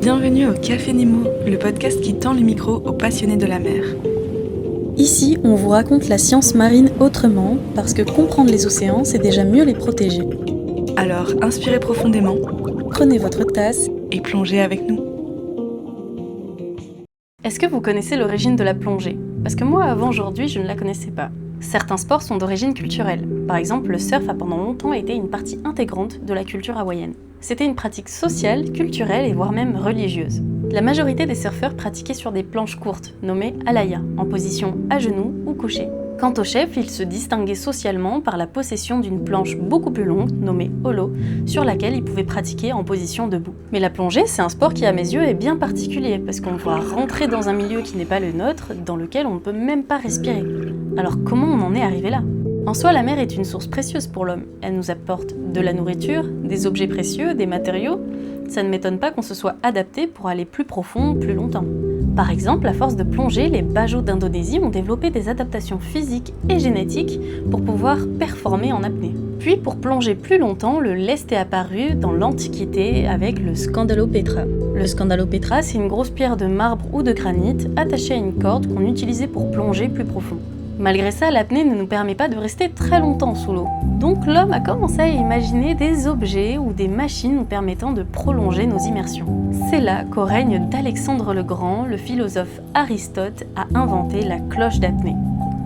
Bienvenue au Café Nemo, le podcast qui tend le micro aux passionnés de la mer. Ici, on vous raconte la science marine autrement, parce que comprendre les océans, c'est déjà mieux les protéger. Alors, inspirez profondément, Prenez votre tasse et plongez avec nous. Est-ce que vous connaissez l'origine de la plongée ? Parce que moi, avant aujourd'hui, je ne la connaissais pas. Certains sports sont d'origine culturelle. Par exemple, le surf a pendant longtemps été une partie intégrante de la culture hawaïenne. C'était une pratique sociale, culturelle et voire même religieuse. La majorité des surfeurs pratiquaient sur des planches courtes, nommées alaya, en position à genoux ou couché. Quant aux chefs, ils se distinguaient socialement par la possession d'une planche beaucoup plus longue, nommée holo, sur laquelle ils pouvaient pratiquer en position debout. Mais la plongée, c'est un sport qui, à mes yeux, est bien particulier, parce qu'on va rentrer dans un milieu qui n'est pas le nôtre, dans lequel on ne peut même pas respirer. Alors comment on en est arrivé là ? En soi, la mer est une source précieuse pour l'homme. Elle nous apporte de la nourriture, des objets précieux, des matériaux. Ça ne m'étonne pas qu'on se soit adapté pour aller plus profond, plus longtemps. Par exemple, à force de plonger, les bajots d'Indonésie ont développé des adaptations physiques et génétiques pour pouvoir performer en apnée. Puis, pour plonger plus longtemps, le lest est apparu dans l'Antiquité avec le Scandalopetra. Le Scandalopetra, c'est une grosse pierre de marbre ou de granit attachée à une corde qu'on utilisait pour plonger plus profond. Malgré ça, l'apnée ne nous permet pas de rester très longtemps sous l'eau. Donc l'homme a commencé à imaginer des objets ou des machines nous permettant de prolonger nos immersions. C'est là qu'au règne d'Alexandre le Grand, le philosophe Aristote a inventé la cloche d'apnée.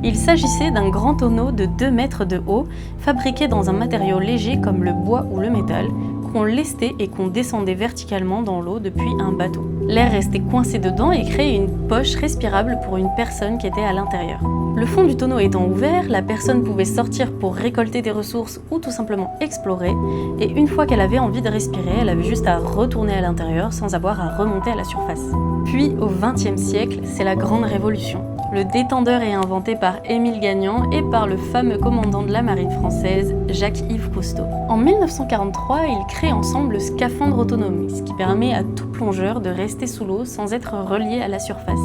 Il s'agissait d'un grand tonneau de 2 mètres de haut, fabriqué dans un matériau léger comme le bois ou le métal, qu'on lestait et qu'on descendait verticalement dans l'eau depuis un bateau. L'air restait coincé dedans et créait une poche respirable pour une personne qui était à l'intérieur. Le fond du tonneau étant ouvert, la personne pouvait sortir pour récolter des ressources ou tout simplement explorer, et une fois qu'elle avait envie de respirer, elle avait juste à retourner à l'intérieur sans avoir à remonter à la surface. Puis au XXe siècle, c'est la grande révolution. Le détendeur est inventé par Émile Gagnan et par le fameux commandant de la marine française, Jacques-Yves Cousteau. En 1943, ils créent ensemble le scaphandre autonome, ce qui permet à tout plongeur de rester sous l'eau sans être relié à la surface.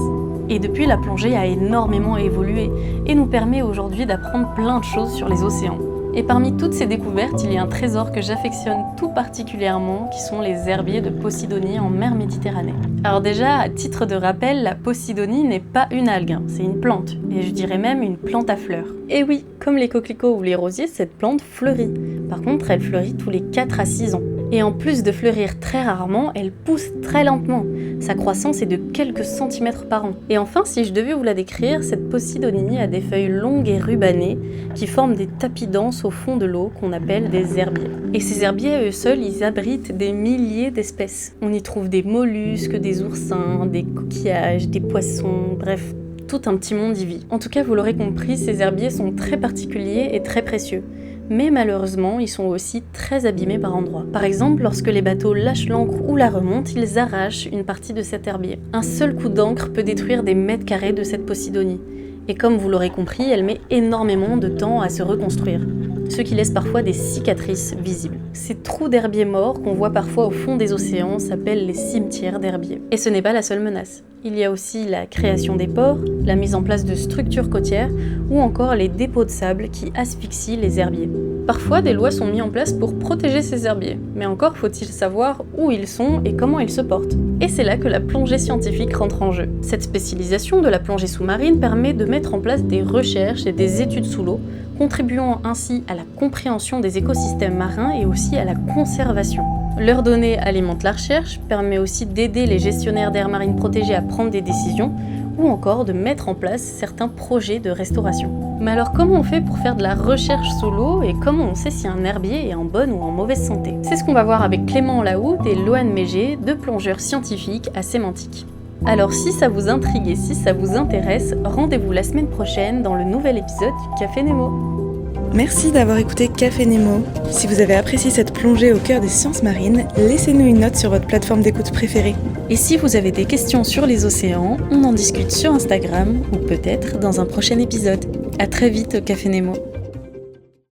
Et depuis, la plongée a énormément évolué et nous permet aujourd'hui d'apprendre plein de choses sur les océans. Et parmi toutes ces découvertes, il y a un trésor que j'affectionne tout particulièrement, qui sont les herbiers de Posidonie en mer Méditerranée. Alors déjà, à titre de rappel, la Posidonie n'est pas une algue, c'est une plante, et je dirais même une plante à fleurs. Et oui, comme les coquelicots ou les rosiers, cette plante fleurit. Par contre, elle fleurit tous les 4 à 6 ans. Et en plus de fleurir très rarement, elle pousse très lentement. Sa croissance est de quelques centimètres par an. Et enfin, si je devais vous la décrire, cette Posidonie a des feuilles longues et rubanées qui forment des tapis denses au fond de l'eau qu'on appelle des herbiers. Et ces herbiers, à eux seuls, ils abritent des milliers d'espèces. On y trouve des mollusques, des oursins, des coquillages, des poissons, bref, tout un petit monde y vit. En tout cas, vous l'aurez compris, ces herbiers sont très particuliers et très précieux. Mais malheureusement, ils sont aussi très abîmés par endroits. Par exemple, lorsque les bateaux lâchent l'ancre ou la remontent, ils arrachent une partie de cet herbier. Un seul coup d'encre peut détruire des mètres carrés de cette Posidonie. Et comme vous l'aurez compris, elle met énormément de temps à se reconstruire, ce qui laisse parfois des cicatrices visibles. Ces trous d'herbiers morts qu'on voit parfois au fond des océans s'appellent les cimetières d'herbiers. Et ce n'est pas la seule menace. Il y a aussi la création des ports, la mise en place de structures côtières ou encore les dépôts de sable qui asphyxient les herbiers. Parfois, des lois sont mises en place pour protéger ces herbiers, mais encore faut-il savoir où ils sont et comment ils se portent. Et c'est là que la plongée scientifique rentre en jeu. Cette spécialisation de la plongée sous-marine permet de mettre en place des recherches et des études sous l'eau, contribuant ainsi à la compréhension des écosystèmes marins et aussi à la conservation. Leurs données alimentent la recherche, permet aussi d'aider les gestionnaires d'aires marines protégées à prendre des décisions, ou encore de mettre en place certains projets de restauration. Mais alors comment on fait pour faire de la recherche sous l'eau et comment on sait si un herbier est en bonne ou en mauvaise santé ? C'est ce qu'on va voir avec Clément Lahoud et Loane Mégé, 2 plongeurs scientifiques à Sémantique. Alors si ça vous intrigue et si ça vous intéresse, rendez-vous la semaine prochaine dans le nouvel épisode du Café Nemo. Merci d'avoir écouté Café Nemo. Si vous avez apprécié cette plongée au cœur des sciences marines, laissez-nous une note sur votre plateforme d'écoute préférée. Et si vous avez des questions sur les océans, on en discute sur Instagram ou peut-être dans un prochain épisode. À très vite au Café Nemo.